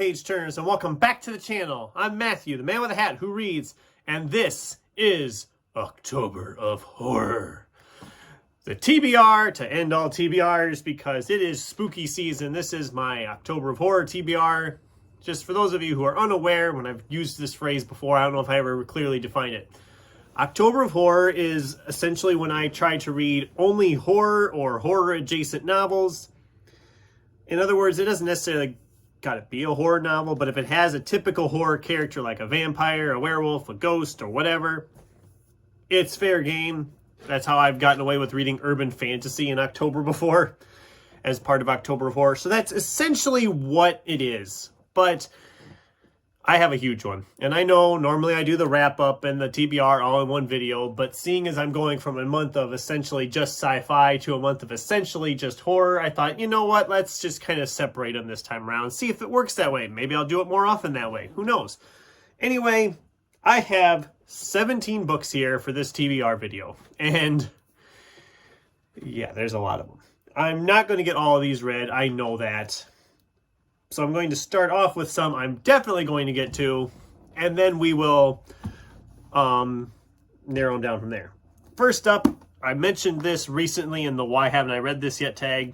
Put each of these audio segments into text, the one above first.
page turners, and welcome back to the channel. I'm Matthew, the man with a hat who reads, and this is October of Horror. The TBR to end all TBRs because it is spooky season. This is my October of Horror TBR. Just for those of you who are unaware, when I've used this phrase before, I don't know if I ever clearly defined it. October of Horror is essentially when I try to read only horror or horror-adjacent novels. In other words, it doesn't necessarily gotta be a horror novel, but if it has a typical horror character like a vampire, a werewolf, a ghost, or whatever, it's fair game. That's how I've gotten away with reading urban fantasy in October before, as part of October of Horror. So that's essentially what it is. But I have a huge one. And I know normally I do the wrap-up and the TBR all in one video, but seeing as I'm going from a month of essentially just sci-fi to a month of essentially just horror, I thought, you know what, let's just kind of separate them this time around, see if it works that way. Maybe I'll do it more often that way. Who knows? Anyway, I have 17 books here for this TBR video. And yeah, there's a lot of them. I'm not going to get all of these read. I know that. So I'm going to start off with some I'm definitely going to get to, and then we will narrow them down from there. First up, I mentioned this recently in the Why Haven't I Read This Yet tag,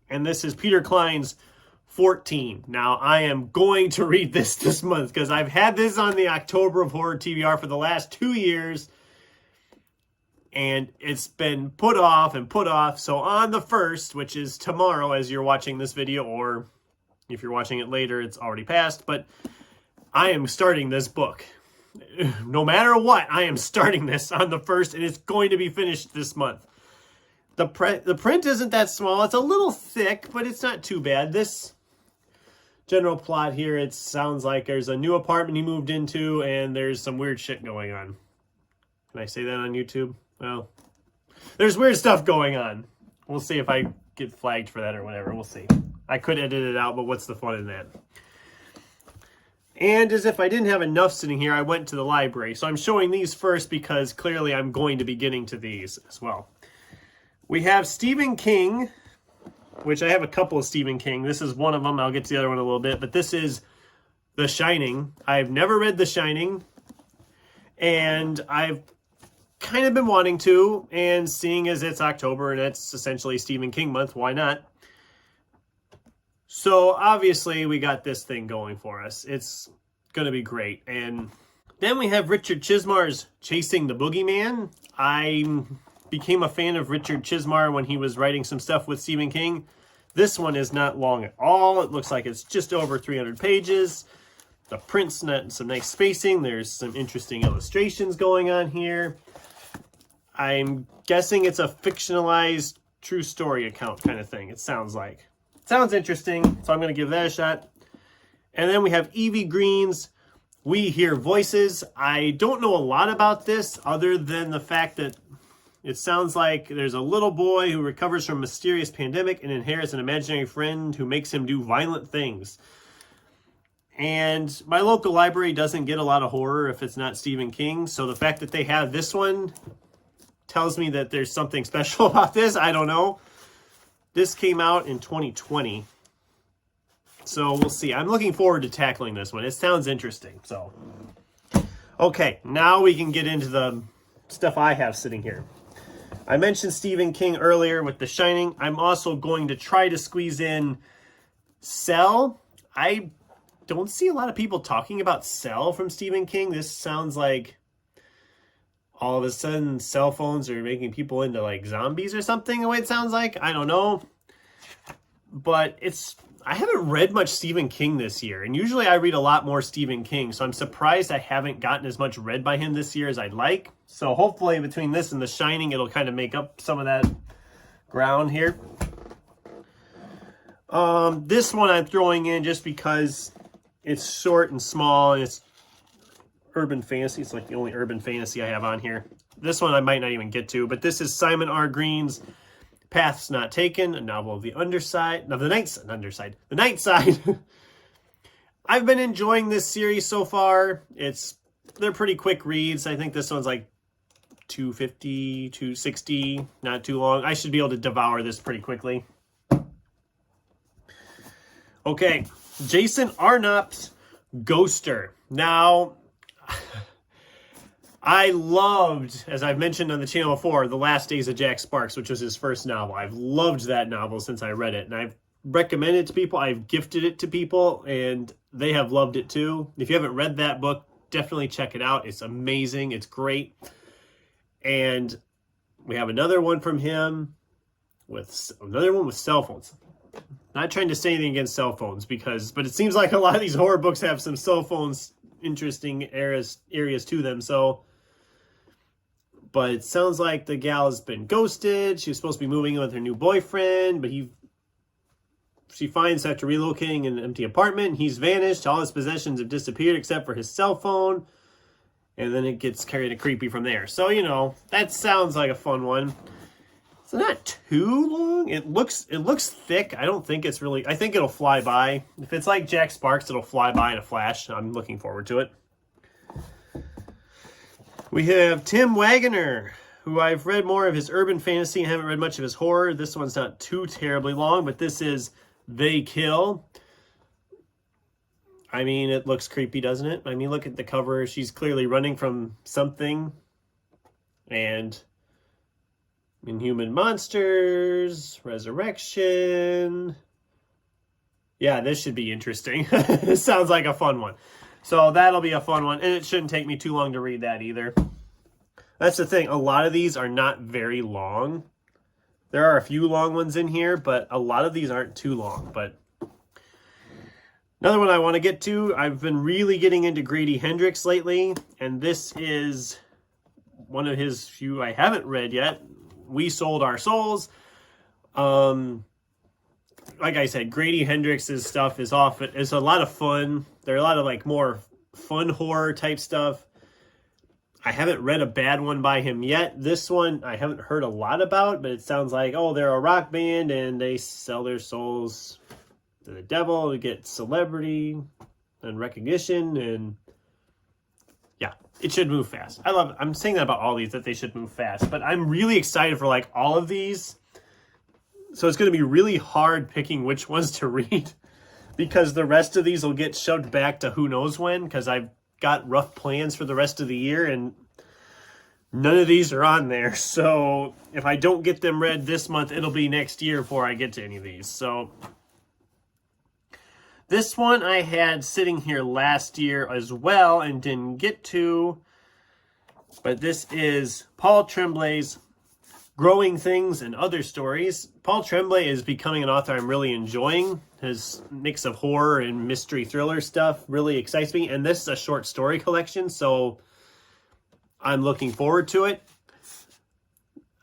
and this is Peter Cline's 14. Now, I am going to read this month because I've had this on the October of Horror TBR for the last 2 years, and it's been put off and put off. So on the 1st, which is tomorrow as you're watching this video, or if you're watching it later, it's already passed, but I am starting this book. No matter what, I am starting this on the 1st, and it's going to be finished this month. The print isn't that small. It's a little thick, but it's not too bad. This general plot here, it sounds like there's a new apartment he moved into, and there's some weird shit going on. Can I say that on YouTube? Well, there's weird stuff going on. We'll see if I get flagged for that or whatever. We'll see. I could edit it out, but what's the fun in that? And as if I didn't have enough sitting here, I went to the library. So I'm showing these first because clearly I'm going to be getting to these as well. We have Stephen King, which I have a couple of Stephen King. This is one of them. I'll get to the other one in a little bit. But this is The Shining. I've never read The Shining. And I've kind of been wanting to. And seeing as it's October and it's essentially Stephen King month, why not? So obviously we got this thing going for us. It's going to be great. And then we have Richard Chismar's Chasing the Boogeyman. I became a fan of Richard Chismar when he was writing some stuff with Stephen King. This one is not long at all. It looks like it's just over 300 pages. The print's not some nice spacing. There's some interesting illustrations going on here. I'm guessing it's a fictionalized true story account kind of thing, it sounds like. Sounds interesting, so I'm going to give that a shot. And then we have Evie Green's We Hear Voices. I don't know a lot about this other than the fact that it sounds like there's a little boy who recovers from a mysterious pandemic and inherits an imaginary friend who makes him do violent things. And my local library doesn't get a lot of horror if it's not Stephen King, so the fact that they have this one tells me that there's something special about this. I don't know. This came out in 2020. So we'll see. I'm looking forward to tackling this one. It sounds interesting. So, okay, now we can get into the stuff I have sitting here. I mentioned Stephen King earlier with The Shining. I'm also going to try to squeeze in Cell. I don't see a lot of people talking about Cell from Stephen King. This sounds like all of a sudden cell phones are making people into like zombies or something, the way it sounds like. I don't know. But I haven't read much Stephen King this year. And usually I read a lot more Stephen King. So I'm surprised I haven't gotten as much read by him this year as I'd like. So hopefully between this and The Shining, it'll kind of make up some of that ground here. This one I'm throwing in just because it's short and small and it's urban fantasy. It's like the only urban fantasy I have on here. This one I might not even get to, but this is Simon R. Green's Paths Not Taken, a novel of the underside, no, the night side. I've been enjoying this series so far. They're pretty quick reads. I think this one's like 250, 260, not too long. I should be able to devour this pretty quickly. Okay, Jason Arnops, Ghoster. Now, I loved, as I've mentioned on the channel before, The Last Days of Jack Sparks, which was his first novel. I've loved that novel since I read it, and I've recommended it to people. I've gifted it to people, and they have loved it too. If you haven't read that book, definitely check it out. It's amazing. It's great. And we have another one from him with another one with cell phones. Not trying to say anything against cell phones, but it seems like a lot of these horror books have some cell phones interesting areas to them. So, but it sounds like the gal has been ghosted. She was supposed to be moving in with her new boyfriend, but she finds after relocating an empty apartment, he's vanished. All his possessions have disappeared except for his cell phone. And then it gets kind of creepy from there. So, you know, that sounds like a fun one. It's not too long. It looks thick. I don't think it's really, I think it'll fly by. If it's like Jack Sparks, it'll fly by in a flash. I'm looking forward to it. We have Tim Wagoner, who I've read more of his urban fantasy and haven't read much of his horror. This one's not too terribly long, but this is They Kill. I mean, it looks creepy, doesn't it? I mean, look at the cover. She's clearly running from something. And Inhuman Monsters, Resurrection. Yeah, this should be interesting. It sounds like a fun one. So that'll be a fun one. And it shouldn't take me too long to read that either. That's the thing. A lot of these are not very long. There are a few long ones in here, but a lot of these aren't too long. But another one I want to get to, I've been really getting into Grady Hendrix lately. And this is one of his few I haven't read yet. We Sold Our Souls. Like I said, Grady Hendrix's stuff is a lot of fun. There are a lot of like more fun horror type stuff. I haven't read a bad one by him yet. This one I haven't heard a lot about, but it sounds like, oh, they're a rock band and they sell their souls to the devil to get celebrity and recognition, and yeah, it should move fast. I'm saying that about all these, that they should move fast, but I'm really excited for like all of these. So it's going to be really hard picking which ones to read because the rest of these will get shoved back to who knows when, because I've got rough plans for the rest of the year and none of these are on there. So if I don't get them read this month, it'll be next year before I get to any of these. So this one I had sitting here last year as well and didn't get to, but this is Paul Tremblay's Growing Things and Other Stories. Paul Tremblay is becoming an author I'm really enjoying. His mix of horror and mystery thriller stuff really excites me. And this is a short story collection, so I'm looking forward to it.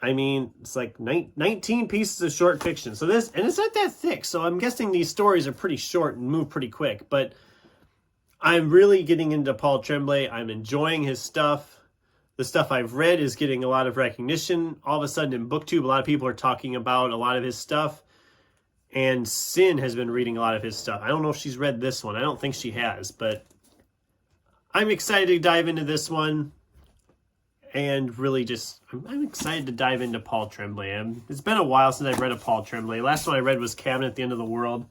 I mean, it's like 19 pieces of short fiction. So this, and it's not that thick, so I'm guessing these stories are pretty short and move pretty quick. But I'm really getting into Paul Tremblay. I'm enjoying his stuff. The stuff I've read is getting a lot of recognition. All of a sudden in BookTube, a lot of people are talking about a lot of his stuff. And Sin has been reading a lot of his stuff. I don't know if she's read this one. I don't think she has. But I'm excited to dive into this one. And really just, I'm excited to dive into Paul Tremblay. It's been a while since I've read a Paul Tremblay. Last one I read was Cabin at the End of the World.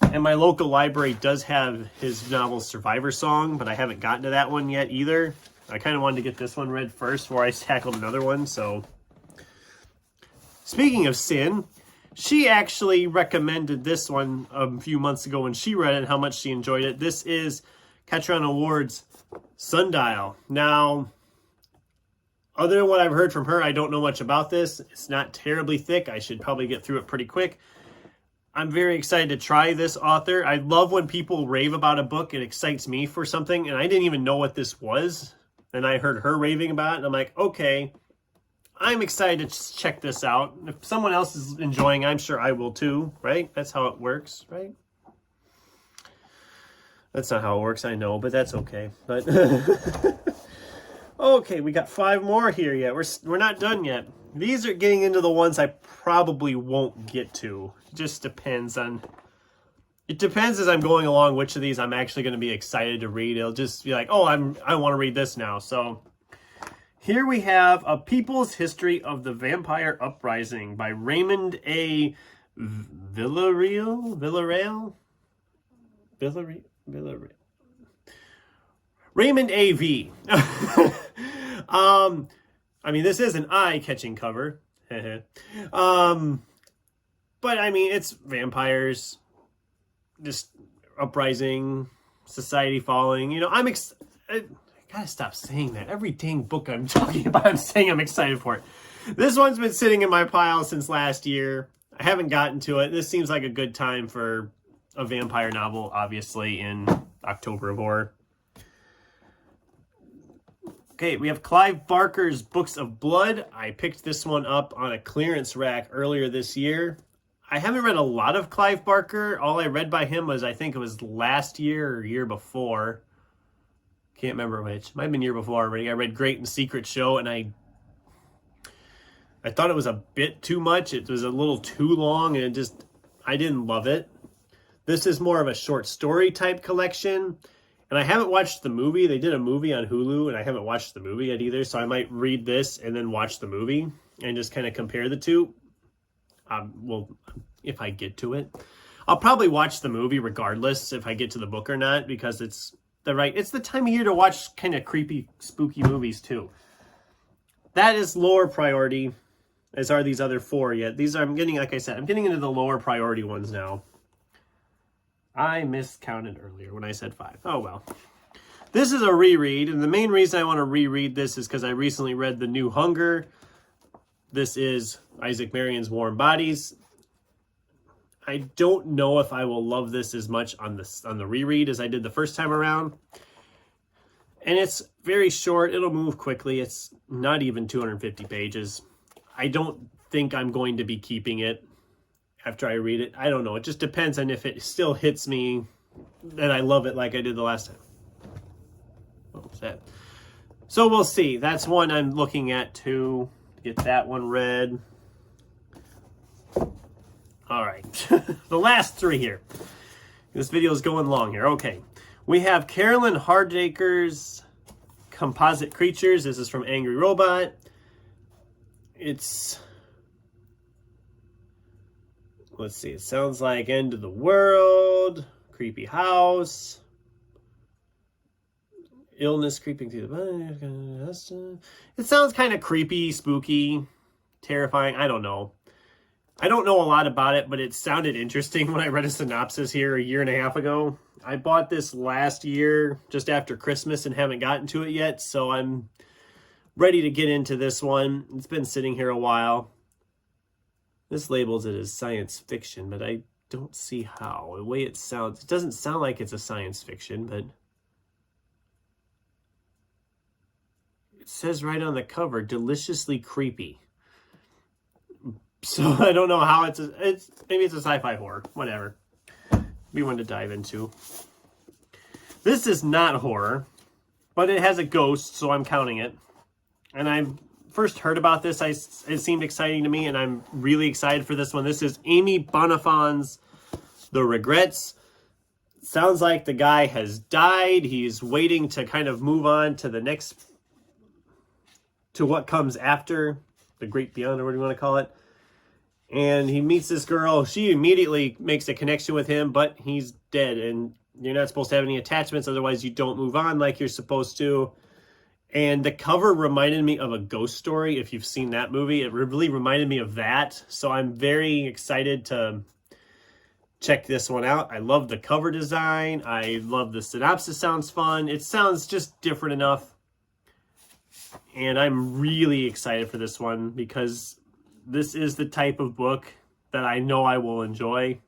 And my local library does have his novel Survivor Song, but I haven't gotten to that one yet either. I kind of wanted to get this one read first before I tackled another one. So, speaking of Sin, she actually recommended this one a few months ago when she read it and how much she enjoyed it. This is Ketron Award's Sundial. Now, other than what I've heard from her, I don't know much about this. It's not terribly thick. I should probably get through it pretty quick. I'm very excited to try this author. I love when people rave about a book. It excites me for something, and I didn't even know what this was. And I heard her raving about it, and I'm like, okay, I'm excited to check this out. If someone else is enjoying, I'm sure I will too, right? That's how it works, right? That's not how it works, I know, but that's okay. But okay, we got 5 more here yet. We're not done yet. These are getting into the ones I probably won't get to. It just depends on... It depends as I'm going along which of these I'm actually going to be excited to read. It'll just be like, oh, I want to read this now. So here we have A People's History of the Vampire Uprising by Raymond A. Villarreal. Raymond A.V. I mean, this is an eye-catching cover. But I mean, it's vampires, just uprising, society falling. You know, I gotta stop saying that. Every dang book I'm talking about, I'm saying I'm excited for it. This one's been sitting in my pile since last year. I haven't gotten to it. This seems like a good time for a vampire novel, obviously, in October of Horror. Okay, we have Clive Barker's Books of Blood. I picked this one up on a clearance rack earlier this year. I haven't read a lot of Clive Barker. All I read by him was, I think it was last year or year before. Can't remember which. Might have been year before already. I read Great and Secret Show, and I thought it was a bit too much. It was a little too long, and I didn't love it. This is more of a short story type collection, and I haven't watched the movie. They did a movie on Hulu, and I haven't watched the movie yet either, so I might read this and then watch the movie and just kind of compare the two. Well, if I get to it. I'll probably watch the movie regardless if I get to the book or not, because it's the time of year to watch kind of creepy, spooky movies too. That is lower priority, as are these other four yet. These are, like I said, I'm getting into the lower priority ones now. I miscounted earlier when I said 5. Oh well. This is a reread, and the main reason I want to reread this is because I recently read The New Hunger. This is Isaac Marion's Warm Bodies. I don't know if I will love this as much on the reread as I did the first time around. And it's very short. It'll move quickly. It's not even 250 pages. I don't think I'm going to be keeping it after I read it. I don't know. It just depends on if it still hits me that I love it like I did the last time. What was that? So we'll see. That's one I'm looking at too. Get that one read. All right. The last 3 here. This video is going long here. Okay. We have Carolyn Hardacre's Composite Creatures. This is from Angry Robot. It's... Let's see. It sounds like End of the World. Creepy house. Illness creeping through the body. It sounds kind of creepy, spooky, terrifying. I don't know. I don't know a lot about it, but it sounded interesting when I read a synopsis here a year and a half ago. I bought this last year, just after Christmas, and haven't gotten to it yet, so I'm ready to get into this one. It's been sitting here a while. This labels it as science fiction, but I don't see how. The way it sounds, it doesn't sound like it's a science fiction, but it says right on the cover, deliciously creepy. So I don't know how maybe it's a sci-fi horror, whatever. Be one to dive into. This is not horror, but it has a ghost, so I'm counting it. And I first heard about this, it seemed exciting to me, and I'm really excited for this one. This is Amy Bonifan's The Regrets. Sounds like the guy has died. He's waiting to kind of move on to the next, to what comes after, the great beyond, or what do you want to call it. And he meets this girl. She immediately makes a connection with him, but he's dead. And you're not supposed to have any attachments. Otherwise, you don't move on like you're supposed to. And the cover reminded me of a ghost story. If you've seen that movie, it really reminded me of that. So I'm very excited to check this one out. I love the cover design. I love the synopsis. Sounds fun. It sounds just different enough. And I'm really excited for this one because this is the type of book that I know I will enjoy.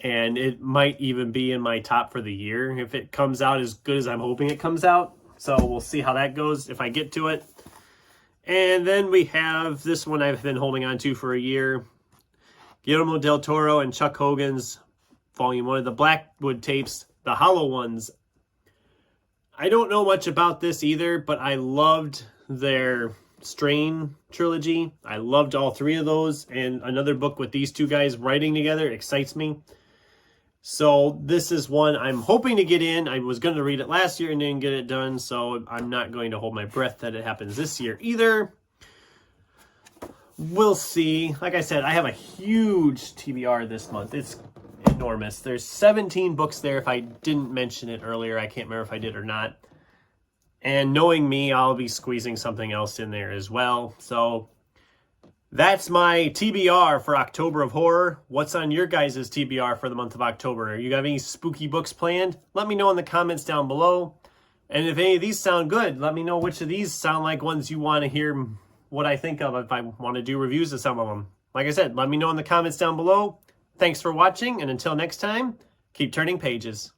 And it might even be in my top for the year if it comes out as good as I'm hoping it comes out. So we'll see how that goes if I get to it. And then we have this one I've been holding on to for a year. Guillermo del Toro and Chuck Hogan's Volume 1 of the Blackwood Tapes, The Hollow Ones. I don't know much about this either, but I loved their Strain trilogy. I loved all 3 of those, and another book with these 2 guys writing together excites me. So this is one I'm hoping to get in. I was going to read it last year and didn't get it done, so I'm not going to hold my breath that it happens this year either. We'll see. Like I said, I have a huge TBR this month. ginormous. There's 17 books there. If I didn't mention it earlier, I can't remember if I did or not. And knowing me, I'll be squeezing something else in there as well. So that's my TBR for October of Horror. What's on your guys' TBR for the month of October? You got any spooky books planned? Let me know in the comments down below. And if any of these sound good, let me know which of these sound like ones you want to hear what I think of if I want to do reviews of some of them. Like I said, let me know in the comments down below. Thanks for watching, and until next time, keep turning pages.